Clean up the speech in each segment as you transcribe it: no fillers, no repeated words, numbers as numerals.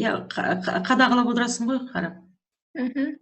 Иә, қадағалап отырасың ғой қарап. Мгм.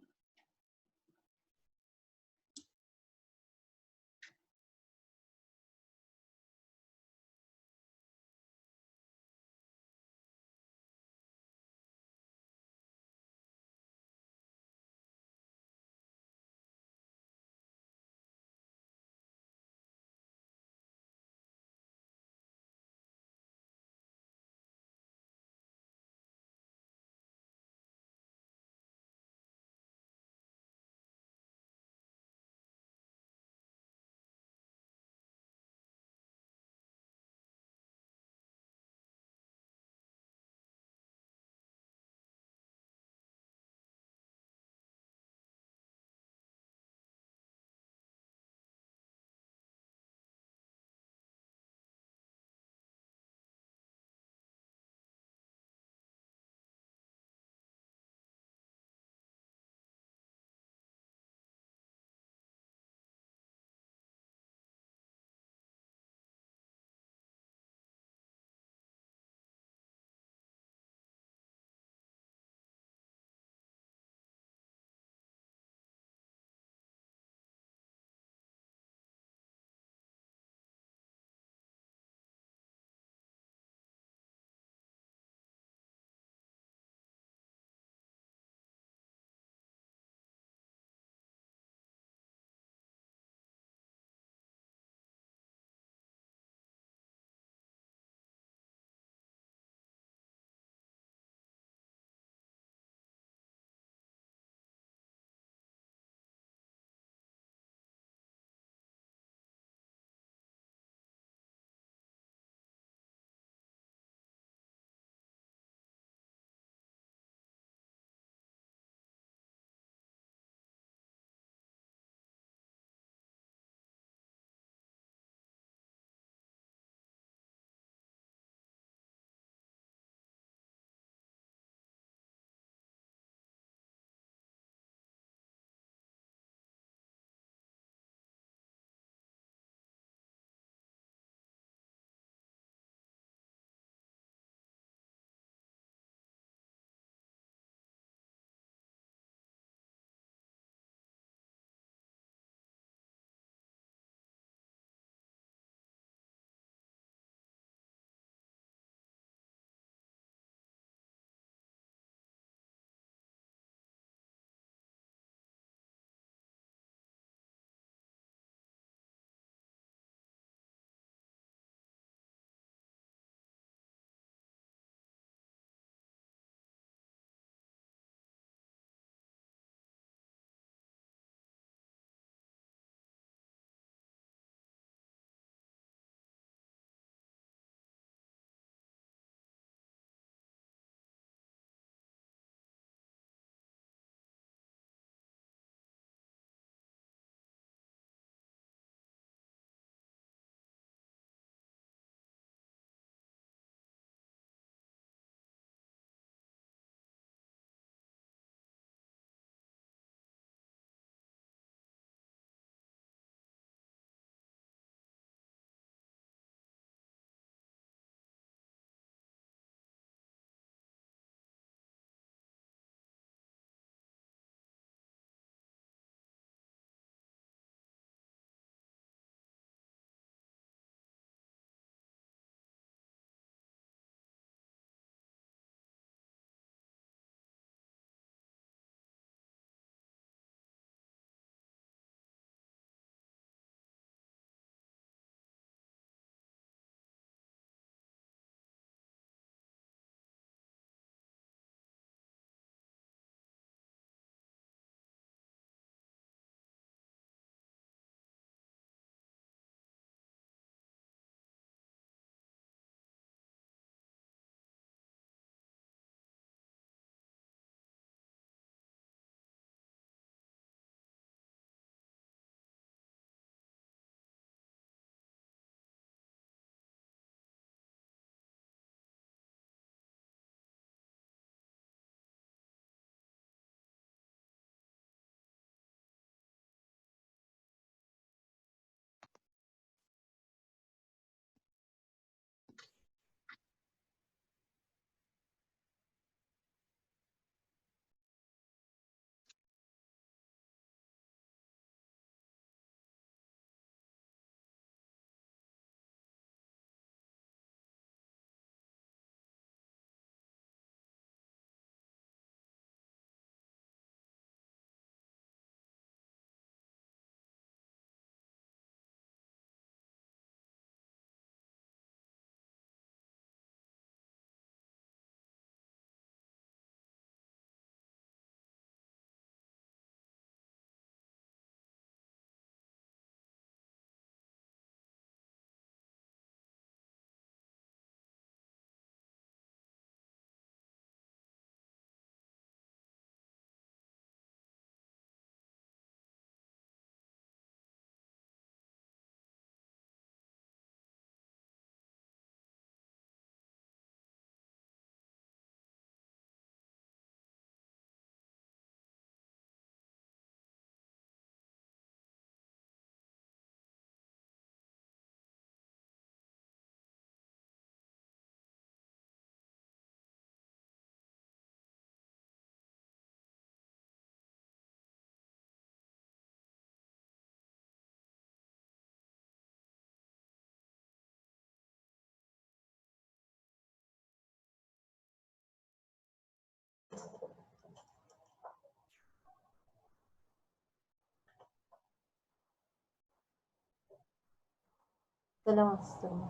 Саламатсыздар ма?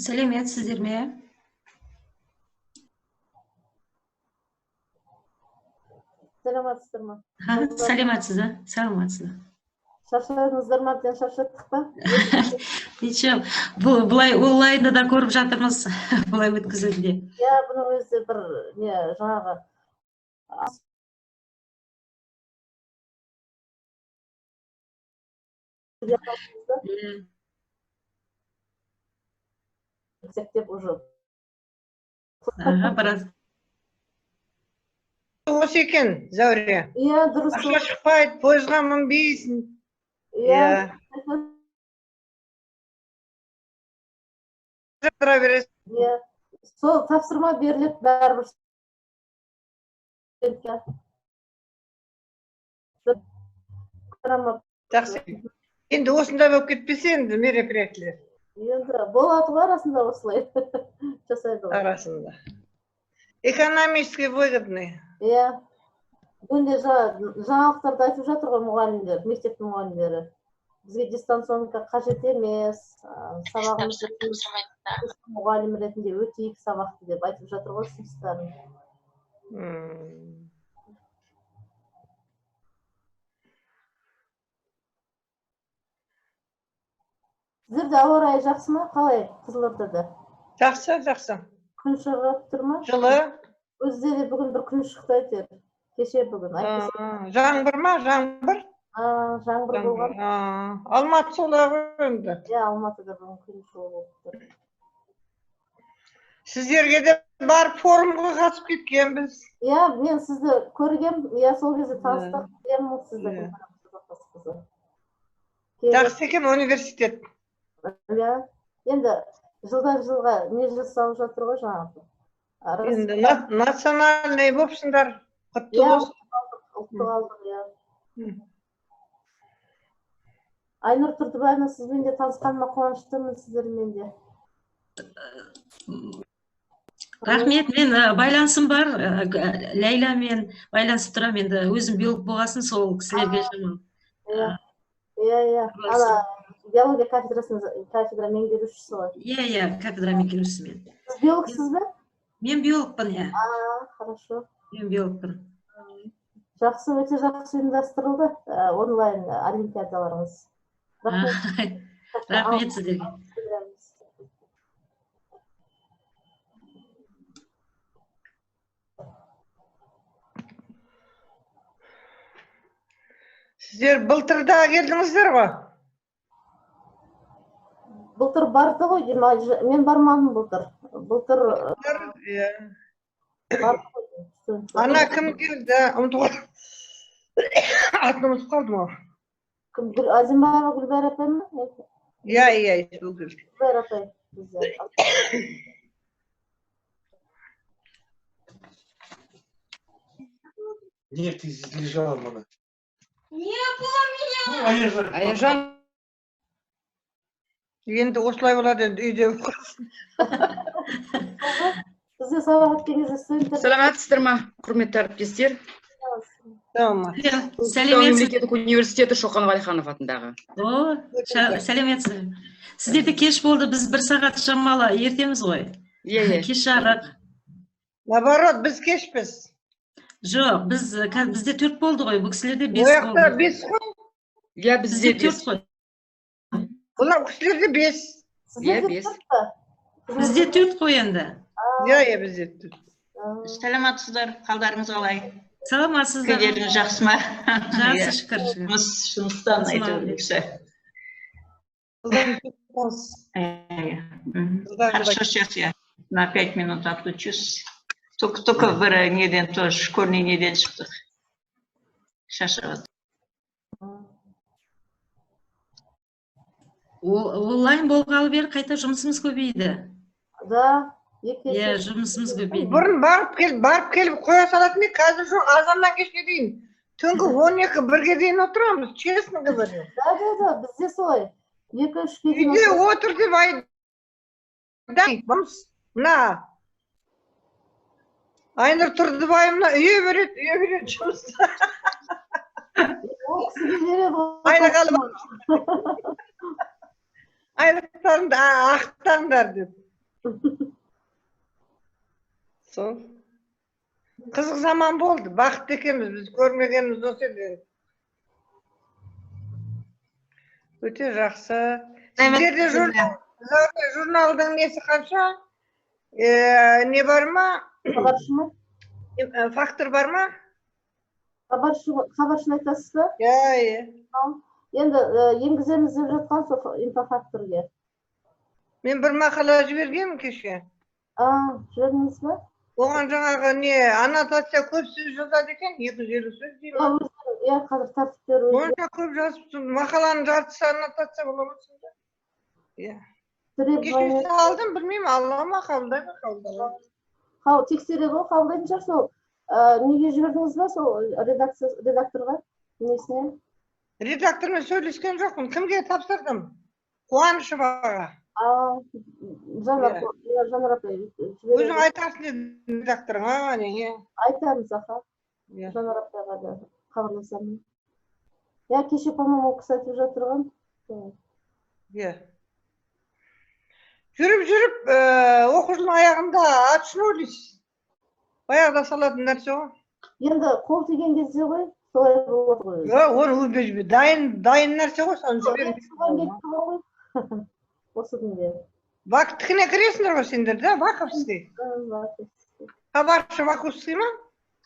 Сәлеметсіздер ме? Саламатсыздар ма? Сәлеметсіз, саламатсыз. Шаршадыңыздар ма? Әбден шаршаттық па? Ничего, бұлай онлайнда да көріп жатырмыз, бұлай өткізілді. Я бұның өзі бір не жаңағы деп уже Біраз. Осы екен, Зәуре. Иә, дұрыс. Ақша шықпайды, пойызға мінбейсің. Иә. Тұра бересің. Иә. Сол тапсырма беріледі бәрібір. Жақсы. Енді осында болып кетпесе енді мероприятиелер. Енді болады ғой арасында осылай жасайды ғой. Арасында. Экономически выгодный. Иә. Бүгінде жаңалықтарда айтып жатыр ғой мұғалімдер, мектептің мұғалімдері. Бізге дистанционка қажет емес, сабағымызды мұғалім ретінде өтейік сабақты деп айтып жатыр ғой ұсыныстарын. Сіздерде ауа райы жақсы ма? Қалай Қызылордада? Жақсы, жақсы. Күн шығып тұр ма? Жылы. Өзде де бүгін бір күн шықты әйтеуір. Кеше бүгін. Жаңбыр ма? Жаңбыр? Жаңбыр болған. Алматы солай ғой енді. Иә, Алматыда бүгін күн шығып тұр. Сіздерге де бар форумға қатысып кеткенбіз. Иә, мен сізді көргем, иә, сол кезде таныстық. Білемін сізді. Жақсы екен университет. Иә, енді жылдан жылға не жасалып жатыр ғой жаңағы. Енді национальный болыпсыңдар. Құтты болсын. Ұлттық алдық, иә. Айнұр Тұрдыбаевна, сізбен де танысқаныма қуаныштымын, сіздермен де. Рахмет, мен байланысым бар, Ләйламен байланысып тұрам, енді өзім биолог болғасын сол кісілерге жаман. Иә. Ана биология кафедра меңгерушісі ғой. Иә, кафедра меңгерушісі мен. Сіз биологсыз ба? Мен биологпын, иә. Хорошо. Мен биологпын. Жақсы, өте жақсы ұйымдастырылды онлайн олимпиадаларыңыз. Рахмет сіздерге. Сіздер былтырда келдіңіздер ғой? Былтыр барды ғой, мен бармадым былтыр. Былтыр... Ана кім келді? Атын ұмытып қалдым ғой. Кім? Азимбаева Гүлбайыр апай ма? Иә, Гүлбайыр апай. Нет, ты здесь лежала, мама. Не было меня. Аяжан. Енді осылай болады, үйде оқырсың. Бізде сабақ өткен кезде студенттер... Саламатсыздар ма, құрметті әріптестер? Сәлеметсіз. Мемлекеттік университеті Шоқан Уәлиханов атындағы. Сәлеметсіз. Сіздерде кеш болды, біз бір сағат шамалы ертеміз ғой. Кеш жарық. Наоборот, біз кешпіз. Жоқ, бізде 4 болды ғой, бұл кісілерде 5 болды. Ояқта 5 ғой? Иә, бізде 4 ғой. Бұлар кісілерде 5. Иә, 5. Бізде 4 қой енді. Иә, бізде 4. Саламатсыздар, қалдарыңыз қалай? Саламатсыздар. Кедеріңіз жақсы ма? Жақсы, шүкір. Жұмыстан айтылмекші. Хорошо, сейчас я на 5 минут отключусь. Только бір неден тоже, школьный неден шықтық. Шашырады. Онлайн болғалы бері қайта жұмысымыз көбейді. Да. Иә, жұмысымыз көбейді. Бұрын барып келіп қоя салатын ме, қазір жоқ, азаннан кешке дейін. Түнгі 12-1-ге дейін отырамыз, честно говорю. Да, бізде солай. 2-3-ге дейін. Үйде отыр деп мына Айнұр Тұрдыбаевна үйе береді жұмыста. Ол кісіге береді ғой. Айлық алып айлықтарыңды ақтаңдар деп. Сол. Қызық заман болды. Бақытты екенбіз. Біз көрмегеніміз осы еді. Өте жақсы. Сіздерде журналдың несі қанша? Не бар ма? Хабаршы ма? Фактор бар ма? Хабаршыны айтасыз ба? Иә. Енді енгіземіз деп жатқан сол инфофакторге. Мен бір мақала жібергенмін кеше. Жібердіңіз ба? Оған жаңағы не аннотация көп сөз жазады екен, 250 сөз деймін. Иә, қазір тәртіптер Онша көп жазыпсың, мақаланың жартысы аннотация бола ма сонда? Иә. Кеше алдым, білмеймін, ала ма, қабылдай ма, қабылдамай ма. Тексереді ғой, қабылдайтын шығар. Сол неге жібердіңіз ба, сол редакторға? Несіне? Редактормен сөйлескен жоқпын. Кімге тапсырдым? Қуанышеваға. Жанар апай. Өзің айтасың деді редакторыңа, неге? Айтамыз, аха. Жанар апайға да хабарласамын. Я кеше, по-моему, кісі айтып жатырған. Иә. Жүріп, оқу жылының аяғында очнулись. Баяғыда салатын нәрсе ғой. Енді қол тиген кезде ғой, солай болады ғой. Оны өтпей дайын нәрсе ғой, соны жіберіп. Осы күнде. Вактікіне кіресіңдер ғой сендер, да? Ваковский. Хабаршы Ваковский ма?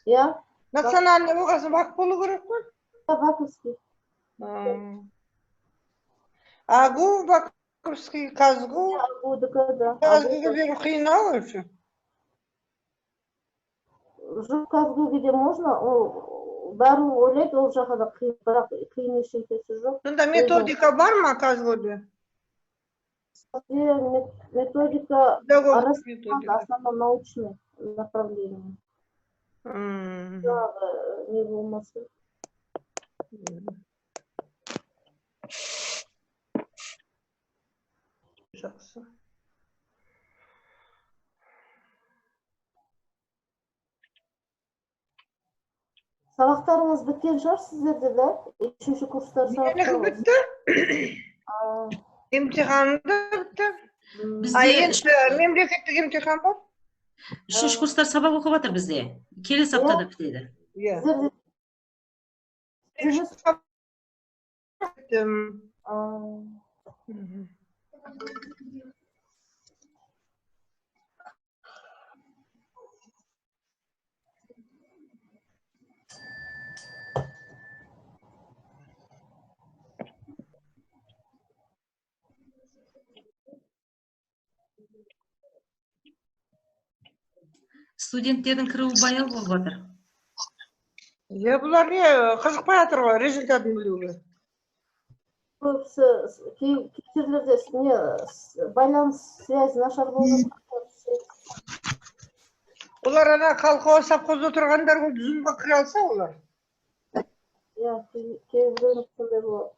Иә. Национальный болғасын вак болу керек қой? Ваковский. Агу, Ваковский, Казгу. Агудікі, да. Казгуға беру қиынау өші. Жоқ, Казгуге де можно, бәрі ойлайды, ол жаққа да қиын, бірақ қиын ешкетесі жоқ. Сонда методика бар ма Казгуде? Методика основном научный направление. Не болмасы. Жақсы. Сабақтарыңыз біткен шығар сіздерде, да? 3-ші курстар Менікі бітті. Емтиханды бітті. Енді мемлекеттік емтихан бар? 3-ші курстар сабақ оқып жатыр бізде. Келесі аптада бітеді. Студенттердің кіруі баяу болып жатыр. Бұлар не қызықпай жатыр ғой, результатын білуге. Көбісі кей жерлерде байланыс связь нашар болып жатыр. Олар ана колхоз, совхозда тұрғандар ғой, жүзімге кіре алса олар. Иә, кейбіреуінің сондай болады.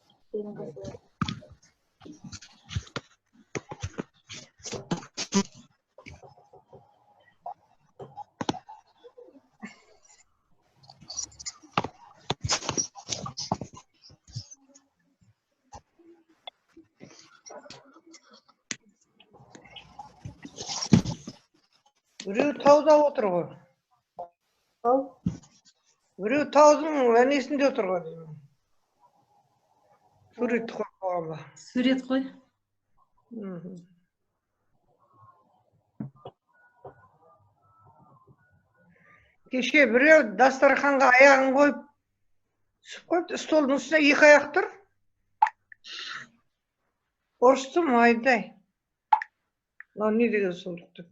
Біреу тауда отыр ғой. Біреу таудың несінде отыр ғой. Сурет қойғанға. Сурет қой. Кеше біреу дастарханға аяғын қойып, қойып, столдың үстіне 2 аяқ тұр. Ұрыстым, айдай. Не деген сұмдықты.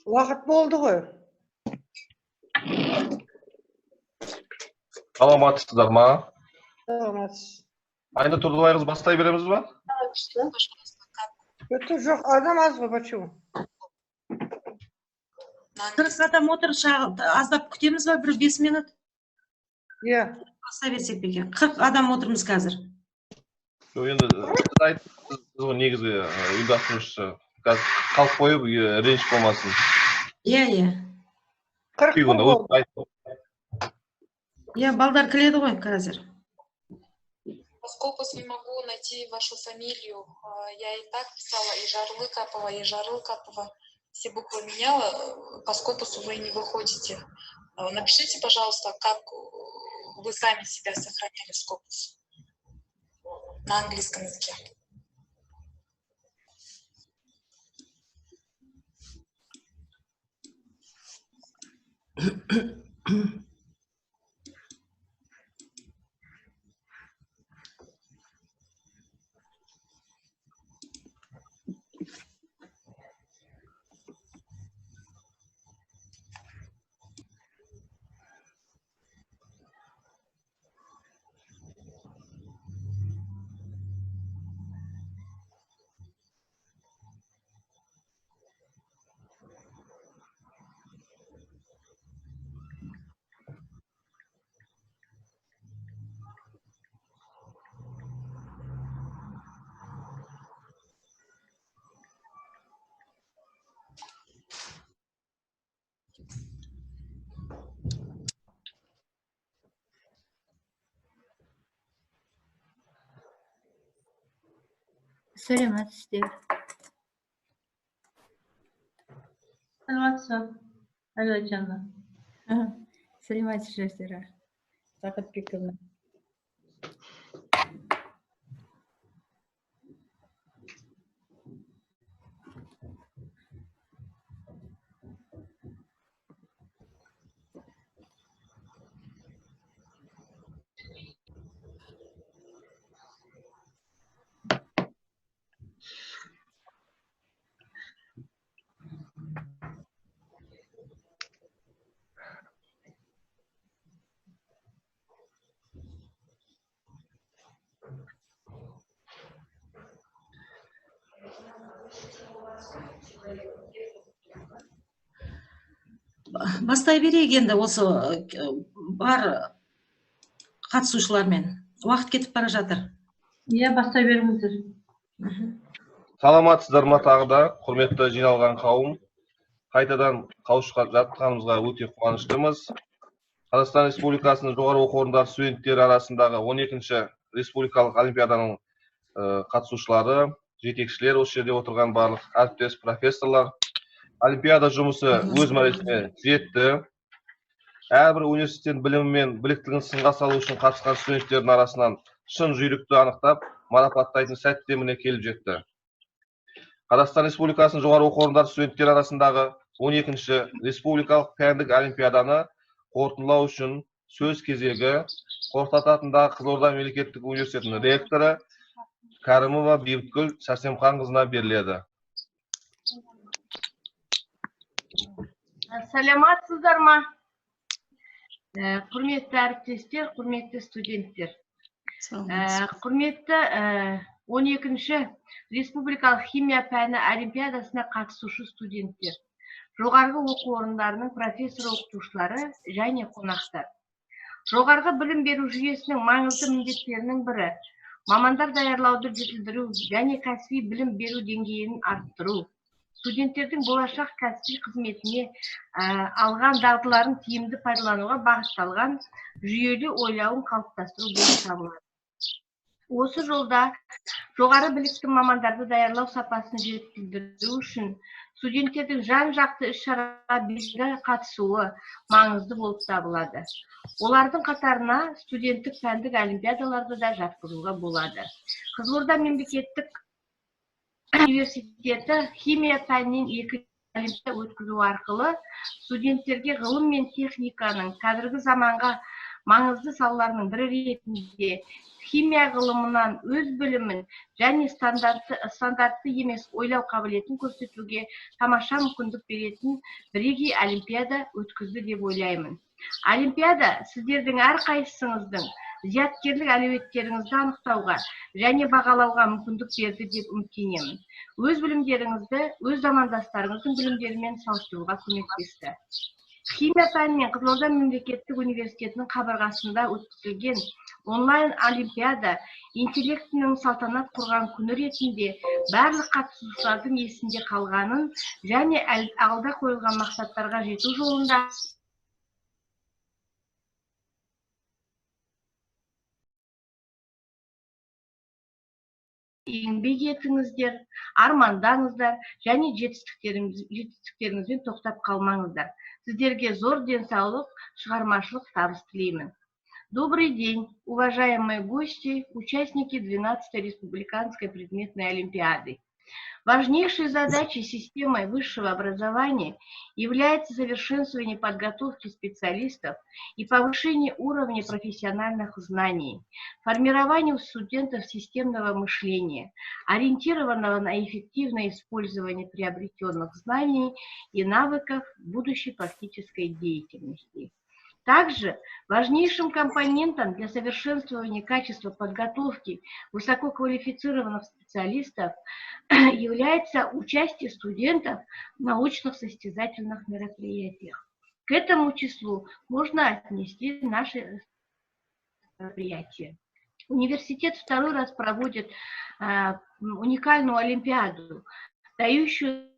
Уақыт болды ғой. Саламатсыздар ма? Саламатсыз. Айна Тұрдыбайқызы бастай береміз ба? Өте жоқ, адам аз ғой, почему? 40 адам отыр, аздап күтеміз ба, бір 5 минут? Иә. Бастай берсек бе екен? 40 адам отырмыз қазір. Енді сіз айттыңыз ғой негізгі ұйымдастырушысы. Қазір қалып қойып, ренж болмасын. Иә. 40 болды. Иә, балдар кіледі ғой қазір. Скопус не могу найти вашу фамилию. Я и так писала и Жарлыкапова, и Жарлыкапова. Все буквы меняла, по Скопусу вы не выходите. Напишите, пожалуйста, как вы сами себя сохраняли в Скопус на английском языке. Саламатсыздар. Саламатсыз. Айжанна. Саламатсыздар. Сақыпбекова. Бастай берейік енді осы бар қатысушылармен. Уақыт кетіп бара жатыр. Иә, бастай беріңіздер. Саламатсыздар ма тағы да, құрметті жиналған қауым. Қайтадан қауышқа жатқанымызға өте қуаныштымыз. Қазақстан Республикасының жоғары оқу орындары студенттері арасындағы 12-ші республикалық олимпиаданың қатысушылары, жетекшілер, осы жерде отырған барлық әріптес профессорлар. Олимпиада жұмысы өз мәресіне жетті. Әрбір университеттен білімі мен біліктілігін сынға салу үшін қатысқан студенттердің арасынан шын жүйрікті анықтап, марапаттайтын сәтте міне келіп жетті. Қазақстан Республикасының жоғары оқу орындары студенттері арасындағы 12-ші республикалық пәндік олимпиаданы қорытындылау үшін сөз кезегі Қорқыт атындағы Қызылорда мемлекеттік университетінің ректоры Кәрімова Бейбіткүл Сәрсемханқызына беріледі. Саламатсыздар ма? Құрметті әріптестер, құрметті студенттер. Құрметті 12-ші республикалық химия пәні олимпиадасына қатысушы студенттер, жоғарғы оқу орындарының профессор-оқытушылары және қонақтар. Жоғарғы білім беру жүйесінің маңызды міндеттерінің бірі мамандар даярлауды жетілдіру және кәсіби білім беру деңгейін арттыру, студенттердің болашақ кәсіби қызметіне алған дағдыларын тиімді пайдалануға бағытталған жүйелі ойлауын қалыптастыру болып табылады. Осы жолда жоғары білікті мамандарды даярлау сапасын жетілдіру үшін студенттердің жан-жақты іс-шараға белсенді қатысуы маңызды болып табылады. Олардың қатарына студенттік пәндік олимпиадаларды да жатқызуға болады. Қызылорда мемлекеттік университеті химия пәнінен 2 олимпиада өткізу арқылы студенттерге ғылым мен техниканың қазіргі заманға маңызды салаларының бірі ретінде химия ғылымынан өз білімін және стандартты емес ойлау қабілетін көрсетуге тамаша мүмкіндік беретін бірегей олимпиада өткізді деп ойлаймын. Олимпиада сіздердің әрқайсыңыздың зияткерлік әлеуеттеріңізді анықтауға және бағалауға мүмкіндік берді деп үміттенемін. Өз білімдеріңізді өз замандастарыңыздың білімдерімен салыстыруға көмектесті. Химия пәнінен Қызылорда мемлекеттік университетінің қабырғасында өткізілген онлайн олимпиада интеллектінің салтанат құрған күні ретінде барлық қатысушылардың есінде қалғанын және алда қойылған мақсаттарға жету жолында еңбек етіңіздер, армандаңыздар және жетістіктеріңізбен тоқтап қалмаңыздар. Сіздерге зор денсаулық, шығармашылық табыс тілеймін. Добрый день, уважаемые гости, участники 12-й республиканской предметной олимпиады. Важнейшей задачей системы высшего образования является совершенствование подготовки специалистов и повышение уровня профессиональных знаний, формирование у студентов системного мышления, ориентированного на эффективное использование приобретенных знаний и навыков в будущей практической деятельности. Также важнейшим компонентом для совершенствования качества подготовки высококвалифицированных специалистов является участие студентов в научных состязательных мероприятиях. К этому числу можно отнести наши мероприятия. Университет второй раз проводит уникальную олимпиаду, дающую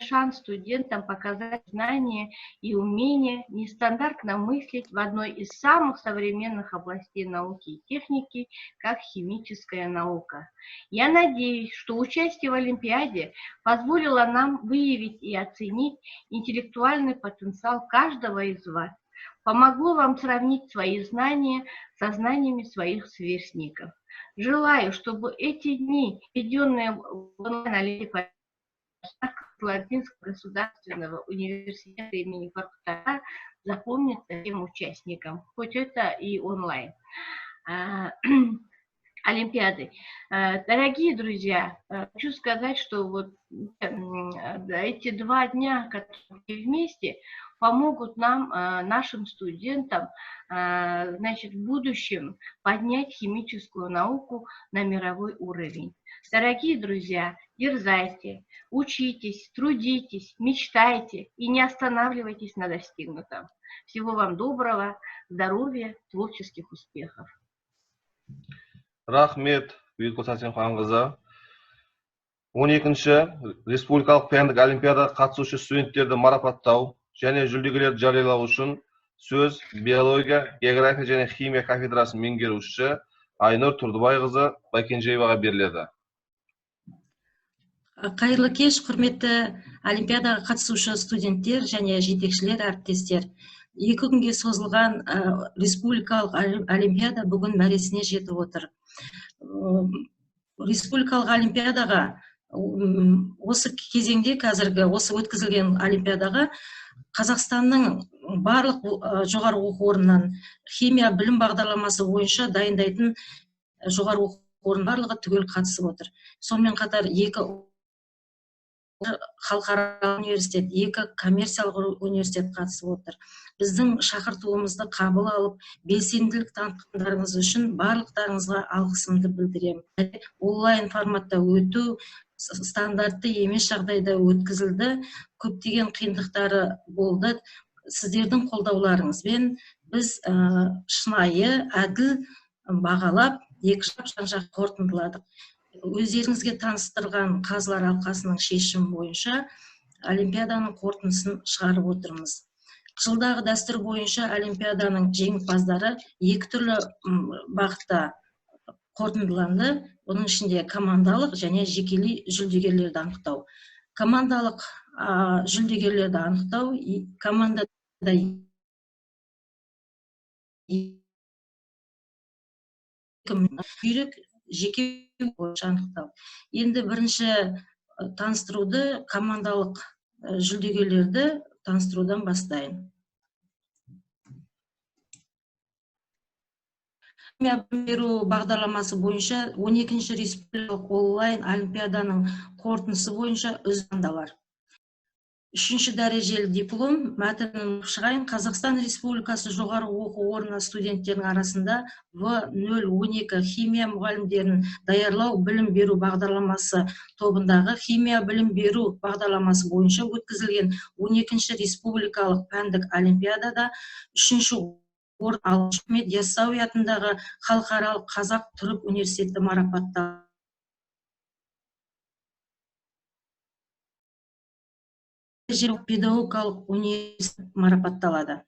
шанс студентам показать знания и умения, нестандартно мыслить в одной из самых современных областей науки и техники, как химическая наука. Я надеюсь, что участие в Олимпиаде позволило нам выявить и оценить интеллектуальный потенциал каждого из вас, помогло вам сравнить свои знания со знаниями своих сверстников. Желаю, чтобы эти дни, введенные в онлайн-олимпиаде Латинского государственного университета имени Форкутара, запомнится всем участникам, хоть это и онлайн олимпиады. Дорогие друзья, хочу сказать, что вот эти 2 дня, которые вместе, помогут нам, нашим студентам, значит, в будущем поднять химическую науку на мировой уровень. Дорогие друзья, дерзайте, учитесь, трудитесь, мечтайте и не останавливайтесь на достигнутом. Всего вам доброго, здоровья, творческих успехов. Рахмет, Бүйіркөл Сәрсенханқызы. 12-ші республикалық пәндік олимпиадаға қатысушы студенттерді марапаттау және жүлдегерлерді жариялау үшін сөз биология, география және химия кафедрасының меңгерушісі Айнұр Тұрдыбайқызы Байкенжееваға беріледі. Қайырлы кеш, құрметті олимпиадаға қатысушы студенттер және жетекшілер, әріптестер. 2 күнге созылған республикалық олимпиада бүгін мәресіне жетіп отыр. Республикалық олимпиадаға осы кезеңде, қазіргі осы өткізілген олимпиадаға Қазақстанның барлық жоғары оқу орнынан химия білім бағдарламасы бойынша дайындайтын жоғары оқу орын барлығы түгел қатысып отыр. Сонымен қатар 2 халықаралық университет, 2 коммерциялық университет қатысып отыр. Біздің шақыртуымызды қабыл алып, белсенділік танытқандарыңыз үшін барлықтарыңызға алғысымды білдіремін. Онлайн форматта өту стандартты емес жағдайда өткізілді. Көптеген қиындықтары болды. Сіздердің қолдауларыңызбен біз шынайы, әділ бағалап, 2 жақ қорытындыладық. Өздеріңізге таныстырған қазылар алқасының шешімі бойынша олимпиаданың қорытындысын шығарып отырмыз. Жылдағы дәстүр бойынша олимпиаданың жеңімпаздары 2 түрлі бағытта қорытындыланды. Оның ішінде командалық және жекелей жүлдегерлерді анықтау. Командалық жүлдегерлерді анықтау, командада үйрек жеке бойынша анықтау. Енді бірінші таныстыруды, командалық жүлдегерлерді таныстырудан бастайын. химия білім беру бағдарламасы бойынша 12-ші республикалық онлайн олимпиаданың қорытындысы бойынша үздік. 3-ші дәрежелі диплом мәтінін шығайын. Қазақстан Республикасы жоғары оқу орны студенттерінің арасында В012 химия мұғалімдерін даярлау білім беру бағдарламасы тобындағы химия білім беру бағдарламасы бойынша өткізілген 12-ші республикалық пәндік олимпиадада 3-ші орын алған Ахмет Яссауи атындағы халықаралық қазақ түрік университеті марапатталды. Педагогикалық университет марапатталады.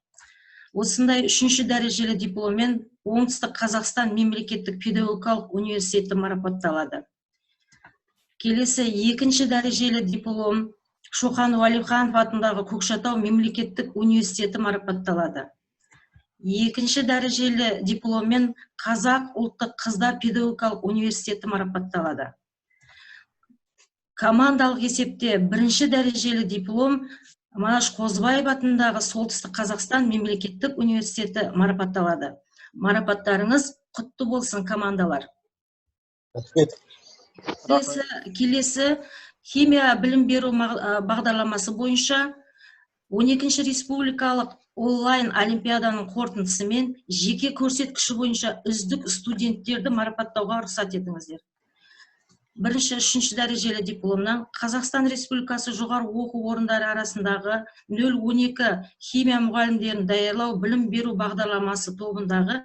Осындай 3-ші дәрежелі дипломмен Оңтүстік Қазақстан мемлекеттік педагогикалық университеті марапатталады. Келесі 2-ші дәрежелі диплом Шоқан Уәлиханов атындағы Көкшетау мемлекеттік университеті марапатталады. 2-ші дәрежелі дипломмен Қазақ ұлттық қыздар педагогикалық университеті марапатталады. Командалық есепте 1-ші дәрежелі диплом Манаш Қозыбаев атындағы Солтүстік Қазақстан мемлекеттік университеті марапатталады. Марапаттарыңыз құтты болсын, командалар. Келесі химия білім беру бағдарламасы бойынша 12-ші республикалық онлайн олимпиаданың қорытындысымен жеке көрсеткіші бойынша үздік студенттерді марапаттауға рұқсат етіңіздер. 1-ші, 3-ші дәрежелі дипломнан Қазақстан Республикасы жоғары оқу орындары арасындағы 012 химия мұғалімдерін даярлау білім беру бағдарламасы тобындағы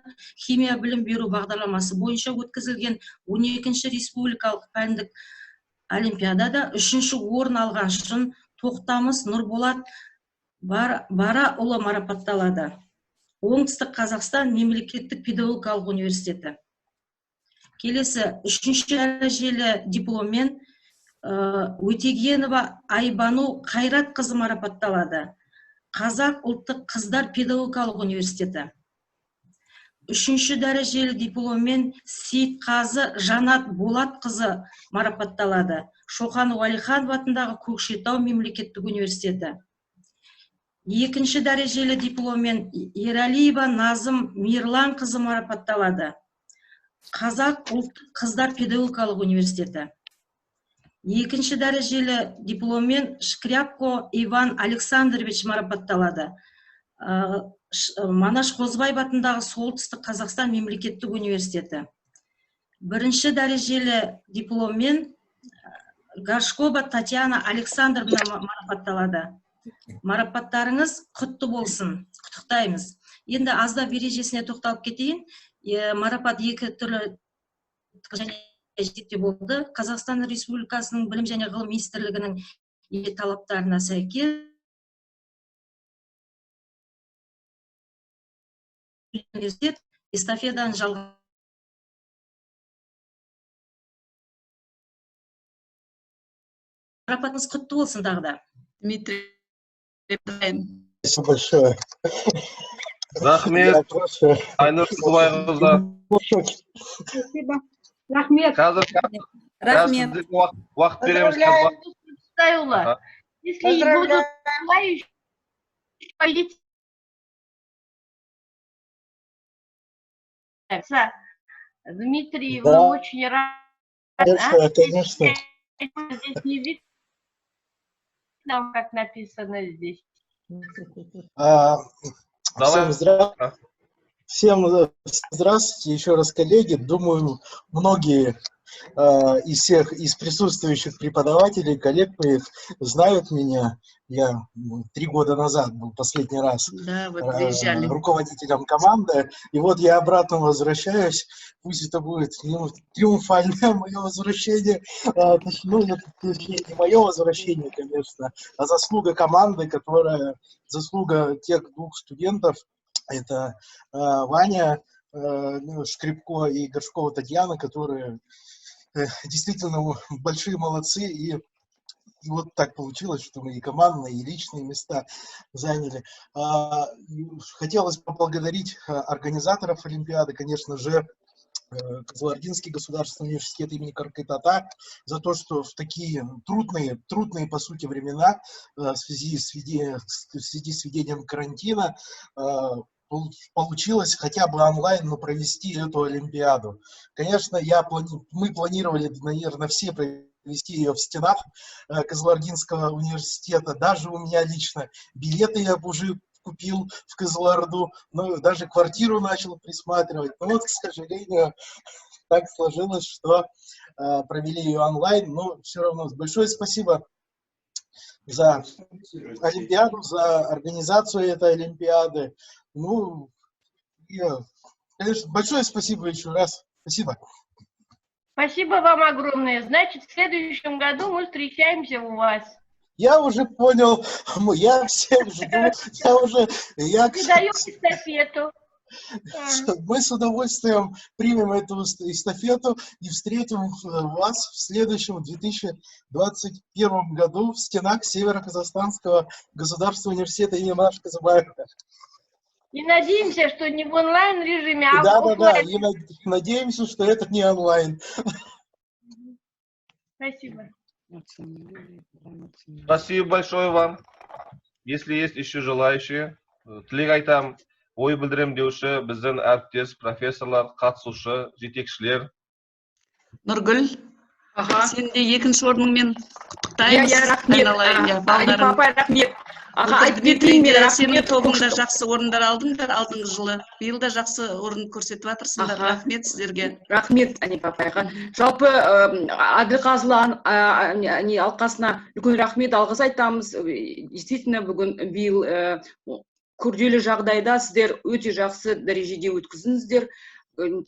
химия білім беру бағдарламасы бойынша өткізілген 12-ші республикалық пәндік олимпиадада 3-ші орын алған үшін Тоқтамыс Нұрболат Бараұлы марапатталады. Оңтүстік Қазақстан мемлекеттік педагогикалық университеті. Келесі 3-ші дәрежелі дипломмен Өтегенова Айбану Қайрат қызы марапатталады. Қазақ ұлттық қыздар педагогикалық университеті. 3-ші дәрежелі дипломмен Сейтқазы Жанат Болат қызы марапатталады. Шоқан Уәлиханов атындағы Көкшетау мемлекеттік университеті. 2-ші дәрежелі дипломмен Ералиева Назым Мирлан қызы марапатталады. Қазақ ұлттық қыздар педагогикалық университеті. 2-ші дәрежелі дипломмен Шкряпко Иван Александрович марапатталады. Манаш Қозыбаев атындағы Солтүстік Қазақстан мемлекеттік университеті. 1-ші дәрежелі дипломмен Горшкова Татьяна Александровна марапатталады. Марапаттарыңыз құтты болсын. Құттықтаймыз. Енді аздап ережесіне тоқталып кетейін. Марапат 2 түрлі болды. Қазақстан Республикасының білім және ғылым министрлігінің талаптарына сәйкес университет эстафетаны жалғастырады. Марапатыңыз құтты болсын тағы да. Дмитрий. Спасибо большое. Рахмет. Айнұр Сызбайқызы. Спасибо. Рахмет. Қазір уақыт береміз. Если будут желающие, Дмитрий, вы очень рады. Конечно. Здесь не видно, как написано здесь. Всем здравствуйте, еще раз, коллеги. Думаю, многие из присутствующих преподавателей, коллег моих знают меня. Я 3 года назад был последний раз руководителем команды. И вот я обратно возвращаюсь. Пусть это будет триумфальное мое возвращение. Ну, это не мое возвращение, конечно, а заслуга команды, заслуга тех 2 студентов. Это Ваня Шкрипко и Горшкова Татьяна, которые действительно большие молодцы. И вот так получилось, что мы и командные, и личные места заняли. Хотелось поблагодарить организаторов Олимпиады, конечно же, Кызылординский государственный университет имени Каркайтата за то, что в такие трудные по сути времена в связи с введением карантина получилось хотя бы онлайн, но провести эту Олимпиаду. Конечно, мы планировали, наверное, все провести ее в стенах Кызылординского университета. Даже у меня лично билеты я уже купил в Кызылорду, но даже квартиру начал присматривать. Но вот, к сожалению, так сложилось, что провели ее онлайн. Но все равно большое спасибо за Олимпиаду, за организацию этой Олимпиады. Ну, и, конечно, большое спасибо еще раз. Спасибо. Спасибо вам огромное. Значит, в следующем году мы встречаемся у вас. Я уже понял, я всех жду, Передаю эстафету. Мы с удовольствием примем эту эстафету и встретим вас в следующем 2021 году в стенах Северо-Казахстанского государственного университета имени Манаш Казабаева. И надеемся, что не в онлайн-режиме, а в Да, офлайн. и надеемся, что это не онлайн. Спасибо. Спасибо большое вам. Если есть еще желающие, тілек айтам, ой білдірем деуші біздің әріптес, профессорлар, қатысушы, жетекшілер. Нұргүл, сен де екінші орныңмен құттықтаймыз. Рахмет. Сенің тобыңда жақсы орындар алдыңдар алдыңғы жылы. Биыл да жақсы орын көрсетіп жатырсыңдар. Рахмет сіздерге. Рахмет, Анипа апайға. Жалпы Әділқазылы алқасына үлкен рахмет, алғыс айтамыз. Действительно, бүгін биыл күрделі жағдайда сіздер өте жақсы дәрежеде өткіздіңіздер.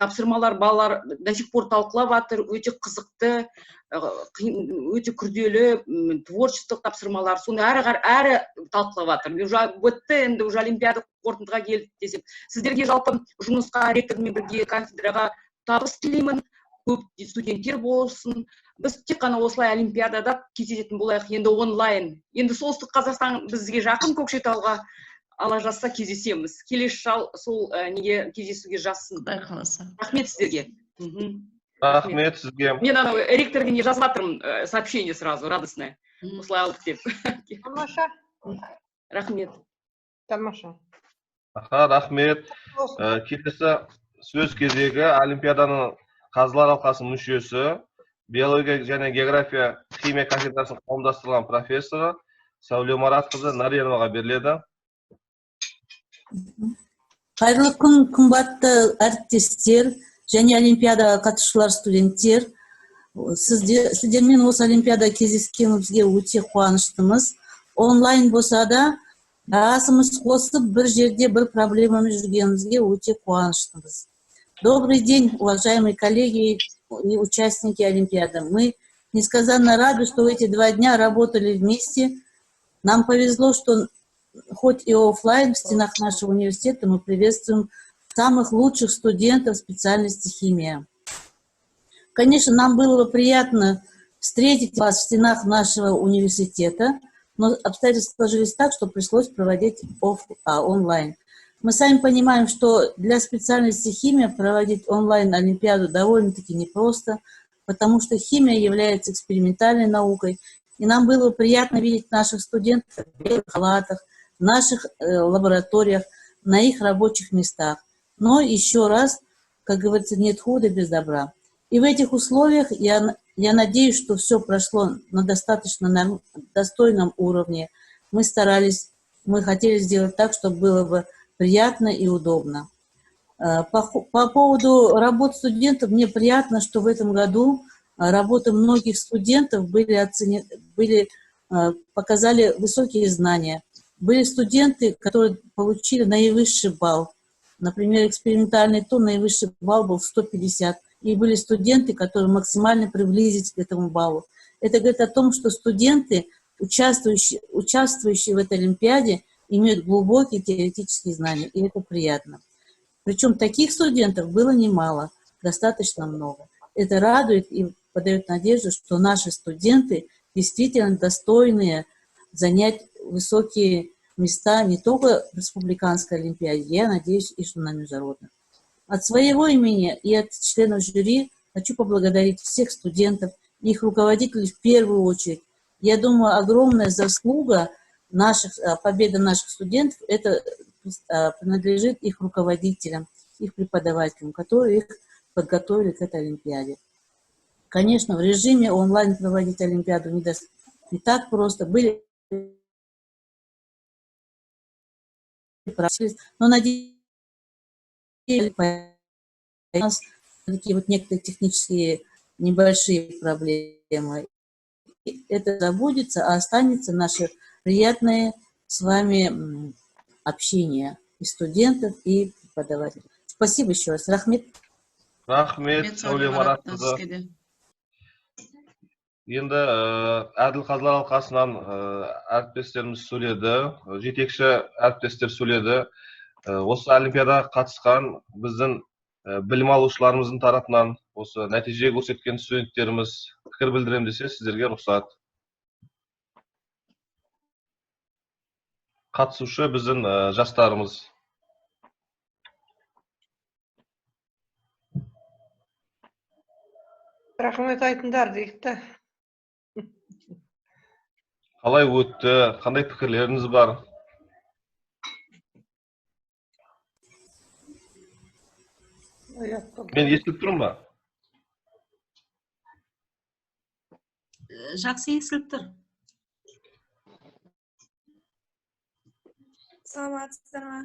Тапсырмалар балалар до сих пор талқылап жатыр, өте қызықты, өте күрделі творчестволық тапсырмалар, соны әрі талқылап жатыр. Бітті, енді уже Олимпиада қорытындыға келді десек. Сіздерге жалпы жұмысқа, ректормен бірге кафедраға табыс тілеймін, көп студенттер болсын. Біз тек қана осылай Олимпиадада кездесетін болайық, енді онлайн. Енді солтүстік Қазақстан бізге жақын, Көкшетауға ала жазса кездесеміз. Келесі жыл сол неге кездесуге жазсын. Рахмет сіздерге. Рахмет сізге. Мен анау ректорге не жазып жатырмын, сообщение сразу, радостное. Осылай алдық деп. Тамаша. Рахмет. Тамаша. Рахмет. Келесі сөз кезегі Олимпиаданың қазылар алқасының мүшесі, биология және география химия кафедрасының қауымдастырылған профессоры Сәуле Маратқызы Нарьяноваға беріледі. Қайырлы күн, қымбатты әріптестер және Олимпиадаға қатысушылар, студенттер. Сіздермен осы Олимпиада кездескенімізге өте қуаныштымыз. Онлайн болса да, басымыз қосып, бір жерде бір проблеманы жүргенімізге өте қуаныштымыз. Добрый день, уважаемые коллеги и участники Олимпиады. Мы несказанно рады, что в эти 2 дня работали вместе. Нам повезло, что хоть и офлайн в стенах нашего университета мы приветствуем самых лучших студентов специальности химия. Конечно, нам было бы приятно встретить вас в стенах нашего университета, но обстоятельства сложились так, что пришлось проводить онлайн. Мы сами понимаем, что для специальности химия проводить онлайн-олимпиаду довольно-таки непросто, потому что химия является экспериментальной наукой, и нам было бы приятно видеть наших студентов в белых халатах, в наших лабораториях, на их рабочих местах. Но еще раз, как говорится, нет худа без добра. И в этих условиях я надеюсь, что все прошло на достаточно достойном уровне. Мы старались, мы хотели сделать так, чтобы было бы приятно и удобно. По поводу работ студентов, мне приятно, что в этом году работы многих студентов показали высокие знания. Были студенты, которые получили наивысший балл. Например, экспериментальный тур, наивысший балл был 150. И были студенты, которые максимально приблизились к этому баллу. Это говорит о том, что студенты, участвующие в этой Олимпиаде, имеют глубокие теоретические знания, и это приятно. Причем таких студентов было немало, достаточно много. Это радует и подает надежду, что наши студенты действительно достойные занять высокие места не только в республиканской олимпиаде, я надеюсь, и что на международных. От своего имени и от членов жюри хочу поблагодарить всех студентов, их руководителей в первую очередь. Я думаю, огромная заслуга победы наших студентов – это принадлежит их руководителям, их преподавателям, которые их подготовили к этой Олимпиаде. Конечно, в режиме онлайн проводить Олимпиаду не так просто. Были, но надеюсь, у нас такие вот некоторые технические небольшие проблемы. Это забудется, а останется наше приятное с вами общение и студентов, и преподавателей. Спасибо еще раз. Рахмет. Рахмет, Сәуле Маратқызы. Енді әділ қазылар алқасынан әріптестеріміз сөйледі, жетекші әріптестер сөйледі. Осы олимпиадаға қатысқан біздің білім алушыларымыздың тарапынан осы нәтиже көрсеткен студенттеріміз пікір білдірем десе, сіздерге рұқсат. Қатысушы біздің жастарымыз. Рахмет айтыңдар дейікті. Қалай өтті, қандай пікірлеріңіз бар? Мен естіліп тұрмын ба? Жақсы естіліп тұр. Саламатсыздар ма?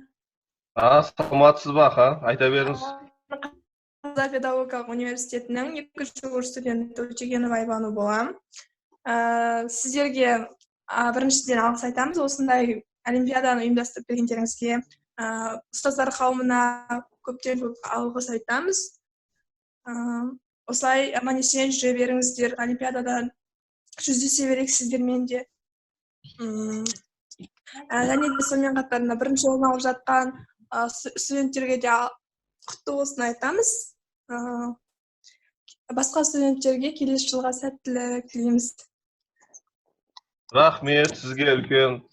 Саламатсыз ба, айта беріңіз. Қазақ педагогикалық университетінің 2-ші курс студенті Өтегенова Айбану болам. Сіздерге біріншіден алғыс айтамыз, осындай олимпиаданы ұйымдастырып бергендеріңізге. Ұстаздар қауымына көптен көп алғыс айтамыз. Осылай аман-есен жүре беріңіздер, олимпиададан жүздесе берейік сіздермен де. Және де сонымен қатар бірінші орын алып жатқан студенттерге де құтты болсын айтамыз. Басқа студенттерге келесі жылға сәттілік тілейміз. Рахмет, сізге үлкен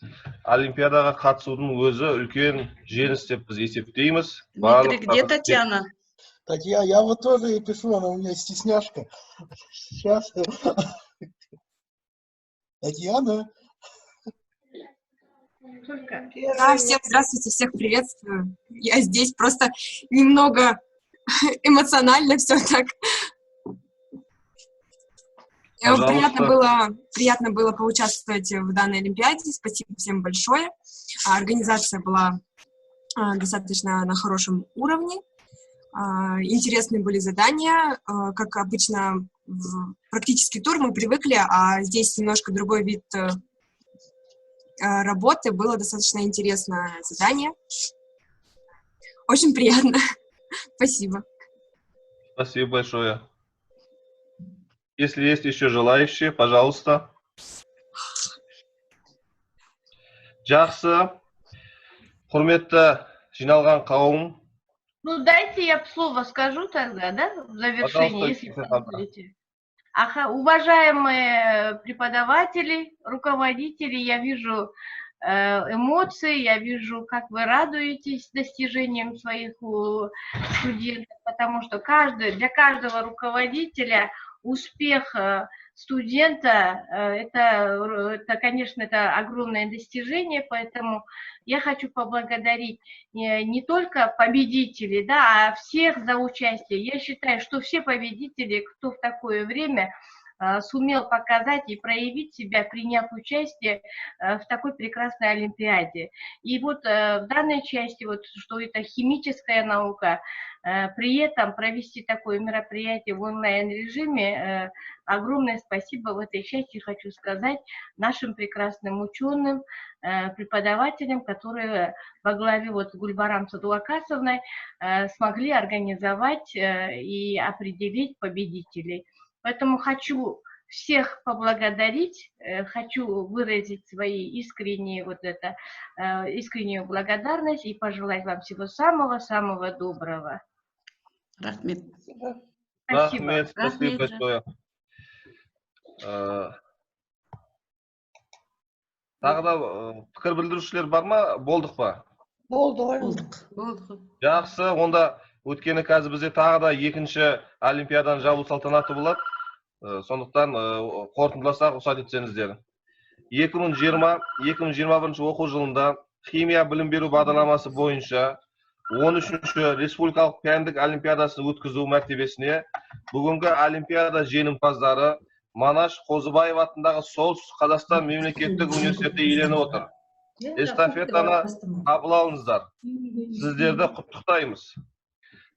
олимпиадаға қатысудың өзі үлкен жеңіс деп біз есептейміз. Дмитрий, где Татьяна? Татьяна, я вот тоже ей пишу, она у меня стесняшка. Сейчас. Татьяна. Да, всем здравствуйте, всех приветствую. Я здесь просто немного эмоционально все так. Приятно было поучаствовать в данной олимпиаде. Спасибо всем большое. Организация была достаточно на хорошем уровне. Интересные были задания. Как обычно, в практический тур мы привыкли, а здесь немножко другой вид работы. Было достаточно интересное задание. Очень приятно. Спасибо. Спасибо большое. Если есть еще желающие, пожалуйста. Жақсы. Құрметті жиналған қауым. Ну, дайте я слово скажу тогда, да, в завершении, если позволите. Уважаемые преподаватели, руководители, я вижу эмоции, я вижу, как вы радуетесь достижениям своих студентов, потому что для каждого руководителя успех студента, это, конечно, это огромное достижение, поэтому я хочу поблагодарить не только победителей, да, а всех за участие. Я считаю, что все победители, кто в такое время сумел показать и проявить себя, приняв участие в такой прекрасной олимпиаде. И вот в данной части, вот, что это химическая наука, при этом провести такое мероприятие в онлайн-режиме, огромное спасибо в этой части хочу сказать нашим прекрасным ученым, преподавателям, которые во главе вот с Гульбарам Садуакасовной смогли организовать и определить победителей. Поэтому хочу всех поблагодарить, хочу выразить свои искреннюю благодарность и пожелать вам всего самого-самого доброго. Рахмет. Спасибо. Спасибо большое. Тағы да пікір білдірушілер бар ма? Болдық па? Болдық. Жақсы, онда өткені қазір бізде тағы да екінші олимпиаданың жабылу салтанаты болады. Сондықтан қорытындыласақ рұқсат етсеңіздер. 2020-2021 оқу жылында химия білім беру бағдарламасы бойынша 13-ші республикалық пәндік олимпиадасын өткізу мәртебесіне бүгінгі олимпиада жеңімпаздары Манаш Қозыбаев атындағы Солтүстік Қазақстан мемлекеттік университеті иеленіп отыр. Эстафетаны қабыл алыңыздар. Сіздерді құттықтаймыз.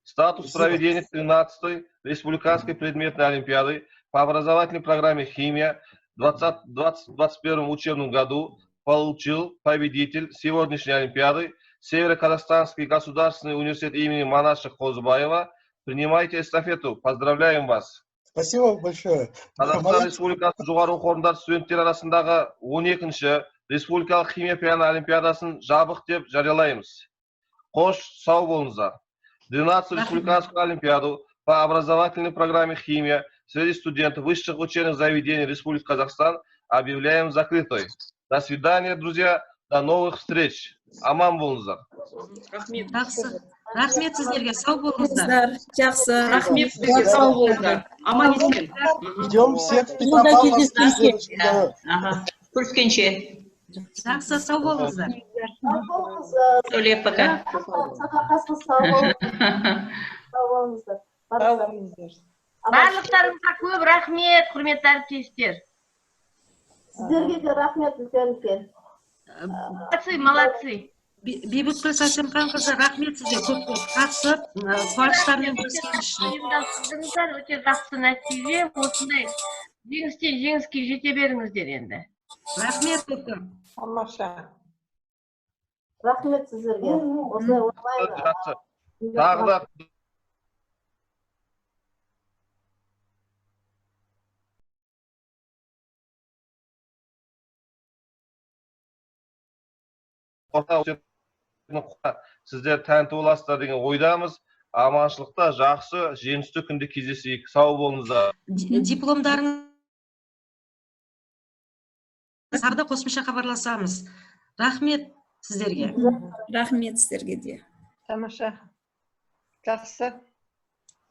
Статус проведения 13-й республиканской предметной олимпиады по образовательной программе «Химия» в 2021 учебном году получил победитель сегодняшней олимпиады Северо-Казахстанский государственный университет имени Манаша Қозыбаева. Принимайте эстафету. Поздравляем вас. Спасибо большое. Қазақстан Республикасы жоғары оқу орындары студенттер арасындағы 12-ші республикалық химия пәні олимпиадасын жабық деп жариялаймыз. Қош, сау болыңыздар. 12-ю республиканскую олимпиаду по образовательной программе «Химия» среди студентов высших учебных заведений Республики Казахстан объявляем закрытой. До свидания, друзья. До новых встреч. Аман болыңыздар. Рахмет сіздерге, сау болыңыздар. Жақсы. Рахмет сіздерге, сау болыңыздар. Аман есен. Ждем всех в Петропавловске. Көріскенше. Жақсы, сау болыңыздар. Сөйлеп пока. Барлықтарыңызға көп рахмет, құрметті әріптестер. Сіздерге де рахмет үлкен. Молодцы. Бейбіткүл Сәрсенханқызы, рахмет сізге көп қатысып, қуаныштармен бөліскен үшін. Ұйымдастырдыңыздар, өте жақсы нәтиже. Осындай жеңістен жеңіске жете беріңіздер енді. Рахмет көп. Тамаша. Рахмет сіздерге. Осылай Жақсы. Тағы да сіздер тәнті боласыздар деген ойдамыз. Аманшылықта, жақсы, жеңісті күнде кездесейік. Сау болыңыздар. Дипломдарың сарда қосымша хабарласамыз. Рахмет сіздерге. Рахмет сіздерге де. Тамаша. Жақсы.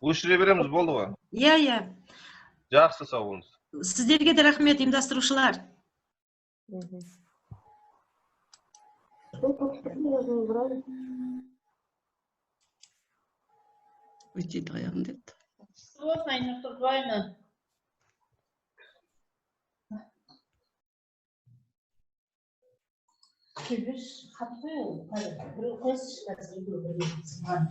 Өшіре береміз, болды ғой? Иә. Жақсы, сау болыңыз. Сіздерге де рахмет, ұйымдастырушылар. Өйтеді аяғын деді. Кебіш хат қой ол, біреу қойсышы қазір үйге бірге сыңған